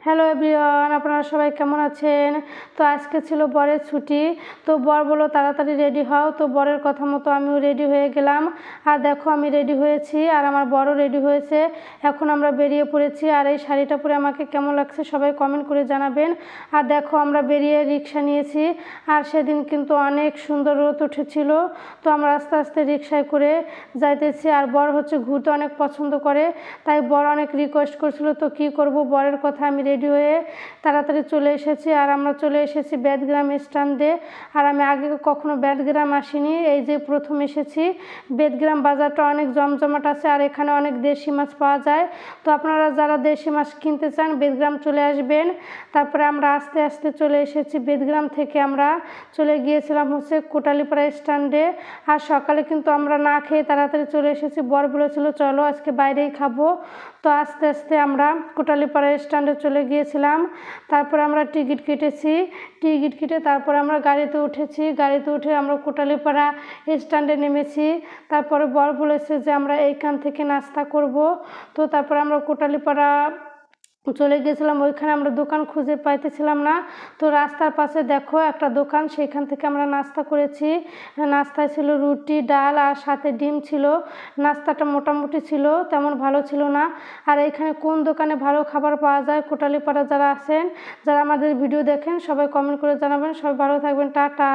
Hello everyone, আপনারা সবাই কেমন আছেন? তো আজকে ছিল বরের ছুটি। তো বর বলল তাড়াতাড়ি রেডি হও। তো বরের কথা মতো আমিও রেডি হয়ে গেলাম। আর দেখো আমি রেডি হয়েছি আর আমার বরও রেডি হয়েছে। এখন আমরা বেরিয়ে পড়েছি। আর এই শাড়িটা পরে আমাকে কেমন লাগছে সবাই কমেন্ট করে জানাবেন। আর দেখো আমরা বেরিয়ে রিক্সা নিয়েছি। আর সেদিন কিন্তু অনেক সুন্দর রোদ উঠেছিল। তো আমরা আস্তে আস্তে রিক্সায় করে যাইতেছি। আর বর হচ্ছে ঘুরতে অনেক পছন্দ করে, তাই বর অনেক রিকোয়েস্ট করছিল। তো কি করব, বরের কথা আমি রেডি হয়ে তাড়াতাড়ি চলে এসেছি। আর আমরা চলে এসেছি বেদগ্রাম স্ট্যান্ডে। আর আমি আগে কখনো বেদগ্রাম আসিনি, এই যে প্রথম এসেছি। বেদগ্রাম বাজারটা অনেক জমজমাট আছে আর এখানে অনেক দেশি মাছ পাওয়া যায়। তো আপনারা যারা দেশি মাছ কিনতে চান বেদগ্রাম চলে আসবেন। তারপরে আমরা আস্তে আস্তে চলে এসেছি। বেদগ্রাম থেকে আমরা চলে গিয়েছিলাম হচ্ছে কোটালীপাড়া স্ট্যান্ডে। আর সকালে কিন্তু আমরা না খেয়ে তাড়াতাড়ি চলে এসেছি। বর বলেছিল চলো আজকে বাইরেই খাবো। তো আস্তে আস্তে আমরা কোটালীপাড়া স্ট্যান্ডে চলে গিয়েছিলাম। তারপরে আমরা টিকিট কেটেছি। টিকিট কেটে তারপরে আমরা গাড়িতে উঠেছি। গাড়িতে উঠে আমরা কোটালীপাড়া স্ট্যান্ডে নেমেছি। তারপরে বর বলেছে যে আমরা এইখান থেকে নাস্তা করব। তো তারপরে আমরা কোটালীপাড়া চলে গিয়েছিলাম। ওইখানে আমরা দোকান খুঁজে পাইতেছিলাম না। তো রাস্তার পাশে দেখো একটা দোকান, সেখান থেকে আমরা নাস্তা করেছি। নাস্তায় ছিল রুটি, ডাল আর সাথে ডিম ছিল। নাস্তাটা মোটামুটি ছিল, তেমন ভালো ছিল না। আর এখানে কোন দোকানে ভালো খাবার পাওয়া যায় কোটালীপাড়া যারা আছেন, যারা আমাদের ভিডিও দেখেন সবাই কমেন্ট করে জানাবেন। সবাই ভালো থাকবেন, টাটা।